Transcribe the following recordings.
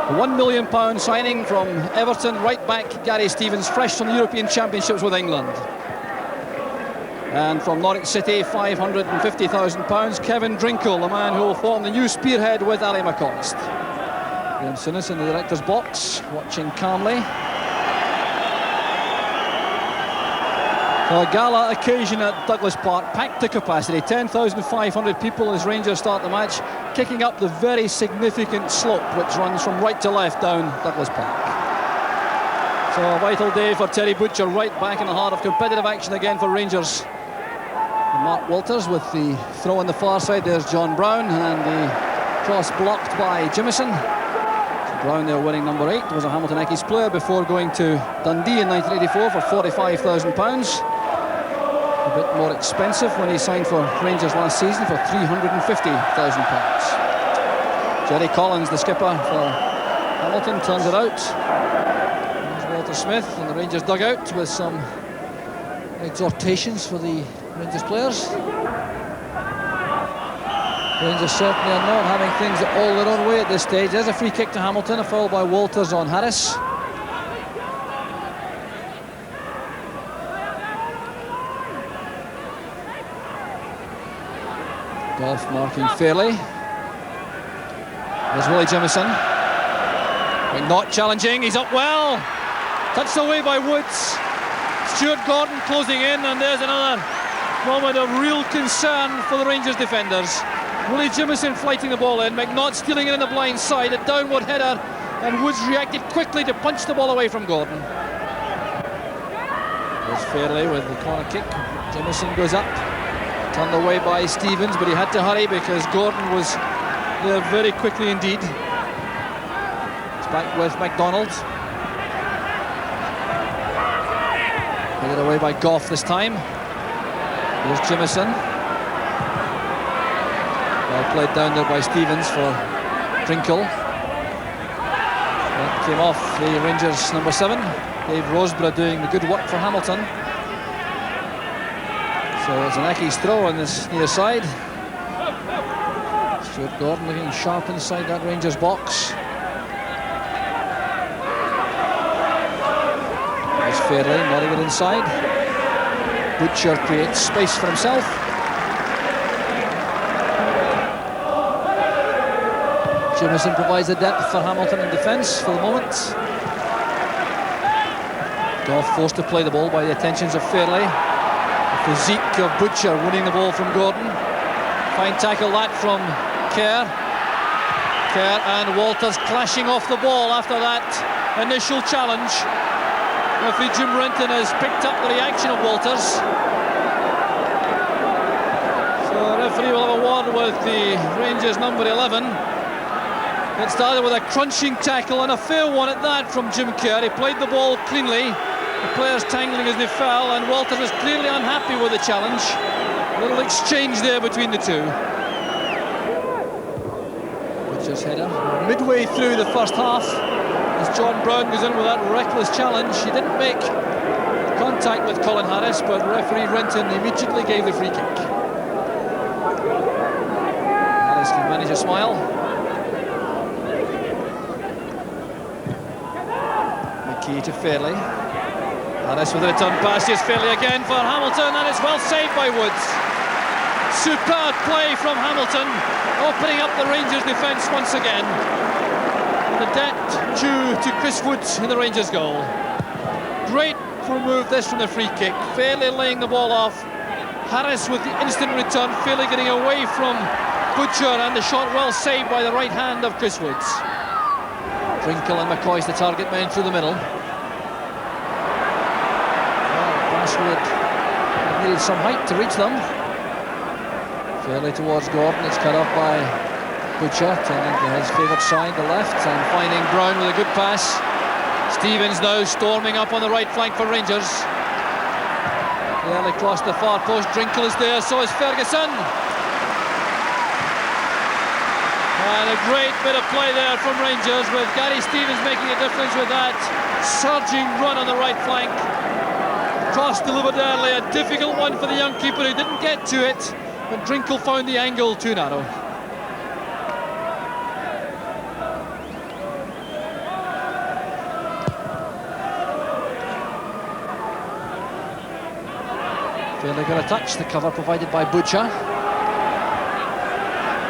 A £1 million signing from Everton, right back Gary Stevens, fresh from the European Championships with England. And from Norwich City, £550,000, Kevin Drinkle, the man who will form the new spearhead with Ali McCoist. Graham Souness in the director's box, watching calmly. A gala occasion at Douglas Park, packed to capacity, 10,500 people as Rangers start the match, kicking up the very significant slope which runs from right to left down Douglas Park. So a vital day for Terry Butcher, right back in the heart of competitive action again for Rangers. And Mark Walters with the throw on the far side. There's John Brown, and the cross blocked by Jimison. So Brown there winning number 8, was a Hamilton Acc player before going to Dundee in 1984 for £45,000. A bit more expensive when he signed for Rangers last season for £350,000. Jerry Collins, the skipper for Hamilton, turns it out. There's Walter Smith in the Rangers dugout with some exhortations for the Rangers players. Rangers certainly are not having things all their own way at this stage. There's a free kick to Hamilton, a foul by Walters on Harris. Goff marking fairly. There's Willie Jimison. Not challenging, he's up well. Touched away by Woods. Stuart Gordon closing in, and there's another moment of real concern for the Rangers defenders. Willie Jimison flighting the ball in, McNaught stealing it in the blind side, a downward header, and Woods reacted quickly to punch the ball away from Gordon. There's Fairley with the corner kick. Jimison goes up. Turned away by Stevens, but he had to hurry because Gordon was there very quickly indeed. It's back with MacDonald. Headed away by Goff this time. Here's Jimison. Well played down there by Stevens for Drinkle. That came off the Rangers number 7. Dave Roseborough doing the good work for Hamilton. So it's an Ackie's throw on this near side. Stuart Gordon looking sharp inside that Rangers box. There's Fairley nodding it inside. Butcher creates space for himself. Jimison provides the depth for Hamilton in defence for the moment. Goff forced to play the ball by the attentions of Fairley. The physique of Butcher winning the ball from Gordon. Fine tackle that from Kerr. Kerr and Walters clashing off the ball after that initial challenge. Referee Jim Renton has picked up the reaction of Walters. So the referee will have a word with the Rangers number 11. It started with a crunching tackle, and a fair one at that from Jim Kerr. He played the ball cleanly. The players tangling as they fell, and Walters was clearly unhappy with the challenge. A little exchange there between the two. Butcher's header. Midway through the first half, as John Brown goes in with that reckless challenge. He didn't make contact with Colin Harris, but referee Renton immediately gave the free kick. Harris can manage a smile. McKee to Fairley. Harris with a return pass. Here's Fairley again for Hamilton, and it's well saved by Woods. Superb play from Hamilton, opening up the Rangers defence once again. The debt due to Chris Woods in the Rangers goal. Great move this from the free kick. Fairley laying the ball off. Harris with the instant return. Fairley getting away from Butcher, and the shot well saved by the right hand of Chris Woods. Drinkle and McCoist the target men through the middle. Needed some height to reach them. Fairly towards Gordon, it's cut off by Butcher, turning to his favoured side, the left, and finding Brown with a good pass. Stevens now storming up on the right flank for Rangers. Fairly crossed the far post. Drinkle is there, so is Ferguson. And a great bit of play there from Rangers, with Gary Stevens making a difference with that surging run on the right flank. Cross delivered early, a difficult one for the young keeper who didn't get to it, but Drinkle found the angle too narrow. Fairly got a touch, the cover provided by Butcher.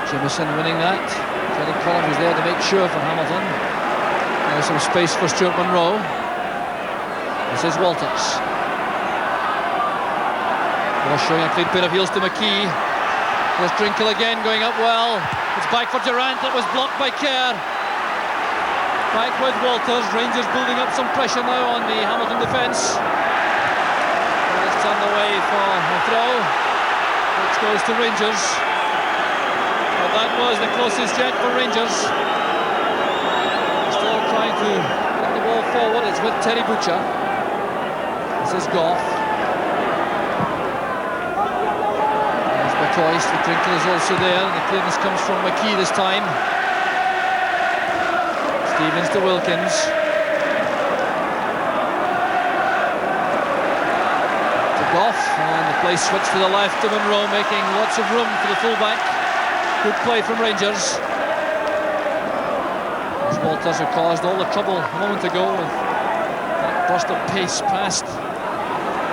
Jamieson winning that. Terry Collins was there to make sure for Hamilton. Now some space for Stuart Monroe. This is Walters. Well, showing a clean pair of heels to McKee. There's Drinkle again going up well. It's back for Durrant, it was blocked by Kerr. Back with Walters, Rangers building up some pressure now on the Hamilton defence. It's turned away for a throw, which goes to Rangers. But that was the closest yet for Rangers. Still trying to get the ball forward, it's with Terry Butcher. This is Goff. There's McCoist, the Drinkle is also there, and the clearance comes from McKee this time. Stevens to Wilkins. To Goff, and the play switched to the left to Monroe, making lots of room for the fullback. Good play from Rangers. As Walters, who caused all the trouble a moment ago with that burst of pace past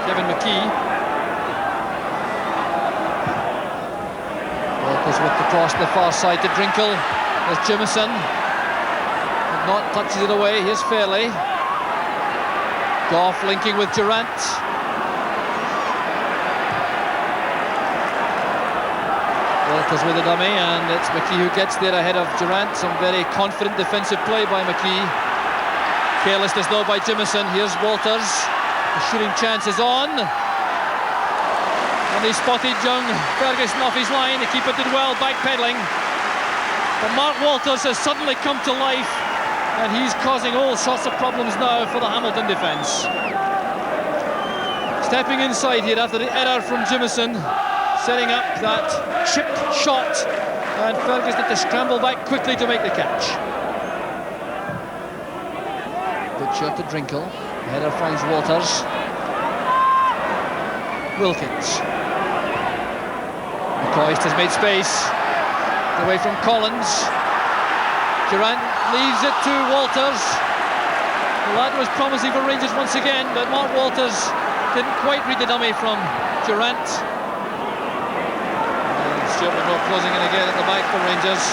Kevin McKee. Walters with the cross to the far side to Drinkle. There's Jamieson. Not touches it away, here's Fairley. Goff linking with Durrant. Walters with a dummy, and it's McKee who gets there ahead of Durrant. Some very confident defensive play by McKee. Carelessness though by Jamieson. Here's Walters. The shooting chance is on. And he spotted young Ferguson off his line. The keeper did well, backpedaling. But Mark Walters has suddenly come to life, and he's causing all sorts of problems now for the Hamilton defence. Stepping inside here after the error from Jamieson, setting up that chipped shot, and Ferguson had to scramble back quickly to make the catch. Butcher to Drinkle. The header finds Walters. Wilkins. McCoist has made space. Away from Collins. Durrant leaves it to Walters. Well, that was promising for Rangers once again, but Mark Walters didn't quite read the dummy from Durrant. And Stuart Monroe closing in again at the back for Rangers.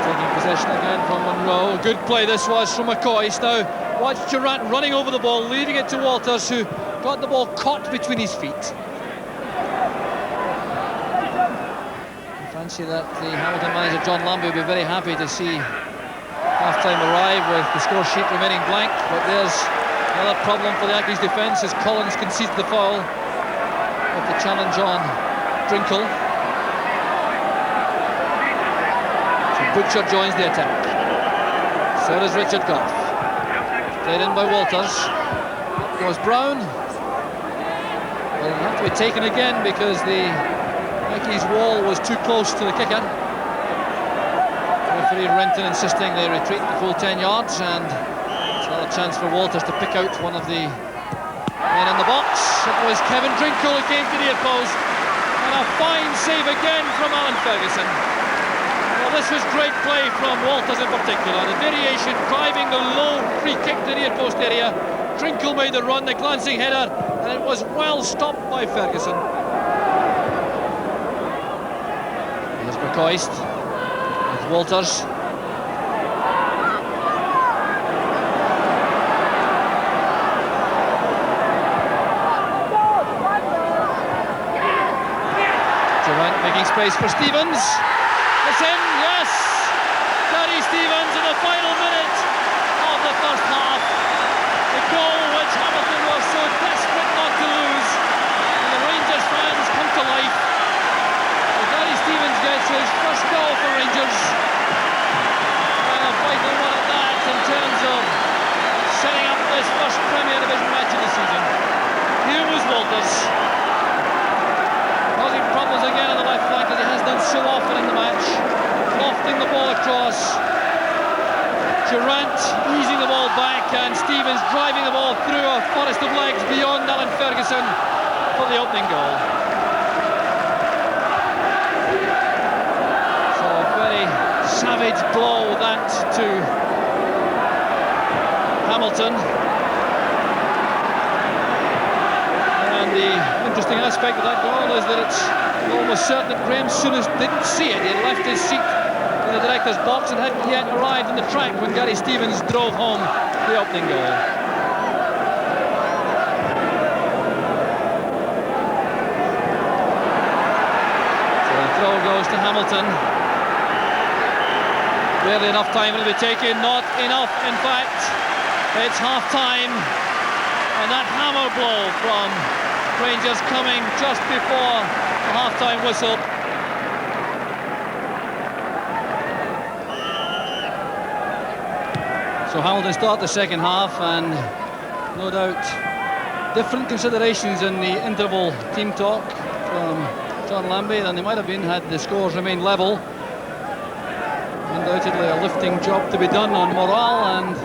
Taking possession again from Monroe. Good play this was from McCoist. Now watch Durrant running over the ball, leaving it to Walters, who got the ball caught between his feet. I fancy that the Hamilton manager John Lambie will be very happy to see half-time arrive with the score sheet remaining blank. But there's another problem for the Accies defence as Collins concedes the foul with the challenge on Drinkle. So Butcher joins the attack. So does Richard Goff. Played in by Walters. Up goes Brown. Well, it'll have to be taken again because the Accies wall was too close to the kicker. Referee Renton insisting they retreat the full 10 yards, and it's another chance for Walters to pick out one of the men in the box. It was Kevin Drinkle who came to the near post, and a fine save again from Alan Ferguson. Well, this was great play from Walters in particular. The variation, driving the low free kick to the near post area. Drinkle made the run, the glancing header, and it was well stopped by Ferguson. Here's McCoist with Walters. Durrant making space for Stevens. It's in, yes! Gary Stevens in the final minute of the first half. The goal which Hamilton was so desperate not to lose. And the Rangers fans come to life. Gary Stevens gets his first goal for Rangers. And a vital one at that in terms of setting up this first Premier Division match of the season. Here was Walters, causing problems again on the left flank as he has done so often in the match. Lofting the ball across. Durrant easing the ball back, and Stevens driving the ball through a forest of legs beyond Alan Ferguson for the opening goal. So a very savage blow that to Hamilton. the interesting aspect of that goal is that it's almost certain that Graham Souness didn't see it. He had left his seat in the director's box and hadn't yet arrived on the track when Gary Stevens drove home the opening goal. So the throw goes to Hamilton. Barely enough time will be taken, not enough in fact. It's half-time, and that hammer blow from Rangers coming just before the half-time whistle. So Hamilton start the second half, and no doubt different considerations in the interval team talk from John Lambie than they might have been had the scores remained level. Undoubtedly a lifting job to be done on morale, and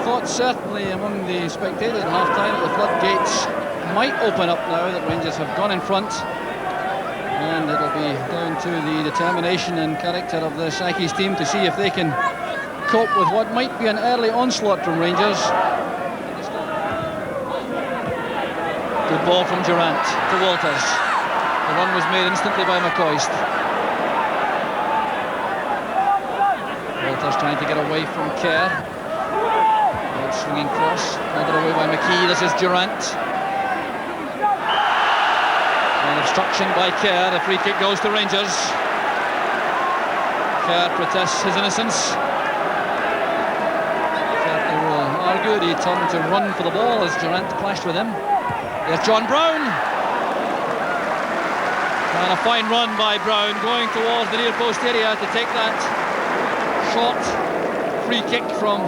thought certainly among the spectators at half-time that the floodgates might open up now that Rangers have gone in front, and it'll be down to the determination and character of the Ac's team to see if they can cope with what might be an early onslaught from Rangers. Good ball from Durant to Walters. The run was made instantly by McCoist. Walters trying to get away from Kerr. Swinging cross, another away by McKee. This is Durant. An obstruction by Kerr. The free kick goes to Rangers. Kerr protests his innocence. Certainly will argue. He turned to run for the ball as Durant clashed with him. There's John Brown. And a fine run by Brown going towards the near post area to take that short free kick from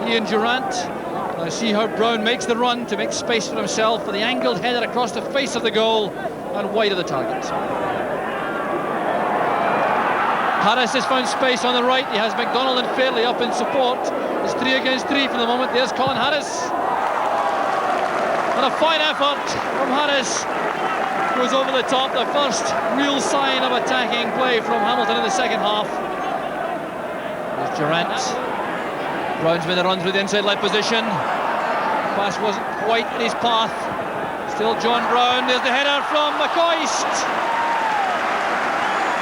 Ian Durant. I see how Brown makes the run to make space for himself for the angled header across the face of the goal and wide of the target. Harris has found space on the right. He has McDonald and Fairley up in support. It's 3 against 3 for the moment. There's Colin Harris. And a fine effort from Harris. Goes over the top. The first real sign of attacking play from Hamilton in the second half. There's Durant. Brown's made a run through the inside leg position. Pass wasn't quite in his path. Still John Brown. There's the header from McCoist.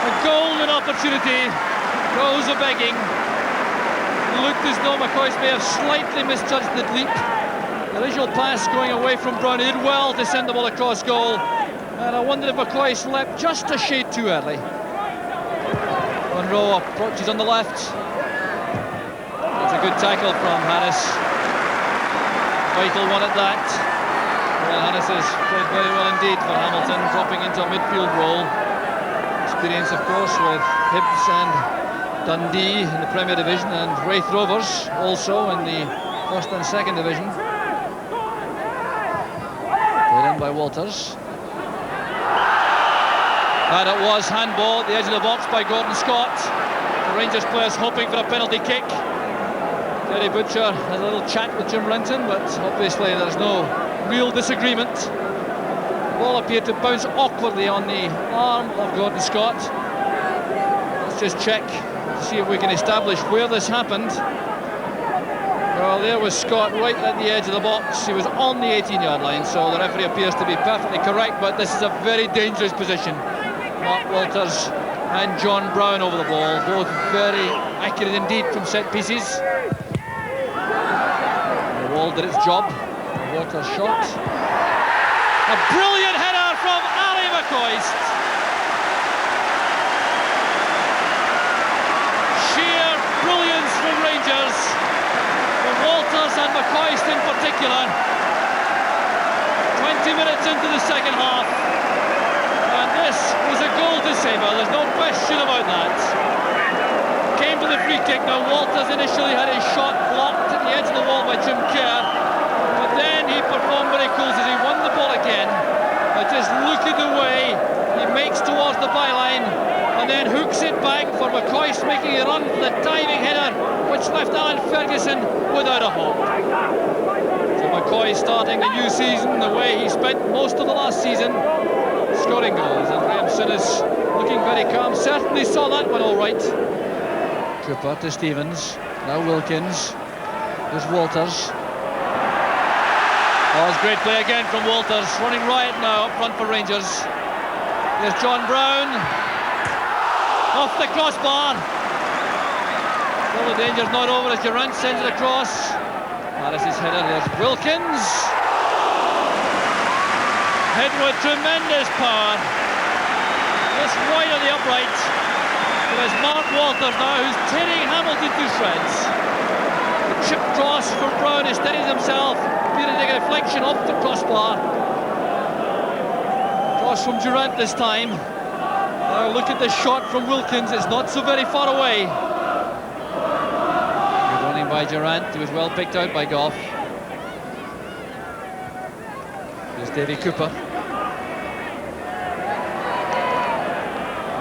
A golden opportunity. Rose a begging. Looked as though McCoist may have slightly misjudged the leap. The original pass going away from Brown. He did well to send the ball across goal. And I wondered if McCoist leapt just a shade too early. Monroe approaches on the left. It's a good tackle from Harris. Vital one at that. Well, Harris has played very well indeed for Hamilton, dropping into a midfield role. Experience, of course, with Hibs and Dundee in the Premier Division, and Raith Rovers also in the First and Second Division. Played in by Walters. And it was handball at the edge of the box by Gordon Scott. The Rangers players hoping for a penalty kick. Terry Butcher has a little chat with Jim Renton, but obviously there's no real disagreement. The ball appeared to bounce awkwardly on the arm of Gordon Scott. Let's just check to see if we can establish where this happened. Well, there was Scott right at the edge of the box. He was on the 18-yard line, so the referee appears to be perfectly correct, but this is a very dangerous position. Mark Walters and John Brown over the ball, both very accurate indeed from set pieces. The wall did its job. Walters shot. A brilliant header from Ali McCoist. Sheer brilliance from Rangers, from Walters and McCoist in particular. 20 minutes into the second half. And this was a goal to savour, there's no question about that. Came to the free kick. Now Walters initially had his shot blocked at the edge of the wall by Jim Kerr, but then he performed miracles as he won the ball again. But just look at the way he makes towards the byline and then hooks it back for McCoist, making a run for the diving header, which left Alan Ferguson without a hope. So McCoy starting the new season the way he spent most of the last season, scoring goals, and Graham Souness looking very calm. Certainly saw that one all right. Cooper to Stevens, now Wilkins, there's Walters. Oh, it's great play again from Walters, running riot now up front for Rangers. There's John Brown. Off the crossbar. Well, the danger's not over as Durant sends it across. Harris's header. There's Wilkins. Hit with tremendous power. Just wide of the upright. There's Mark Walters now, who's tearing Hamilton to shreds. The chip cross for Brown. He steadies himself. Appearing to take a deflection off the crossbar. Cross from Durant this time. Now look at the shot from Wilkins. It's not so very far away. Good running by Durant. He was well picked out by Goff. Here's Davy Cooper.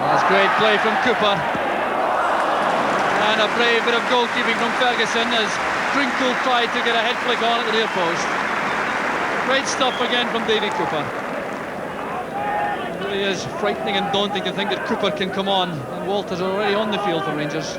That's great play from Cooper. And a brave bit of goalkeeping from Ferguson as Crinkle tried to get a head flick on at the near post. Great stuff again from Davy Cooper. It really is frightening and daunting to think that Cooper can come on, and Walters are already on the field for Rangers.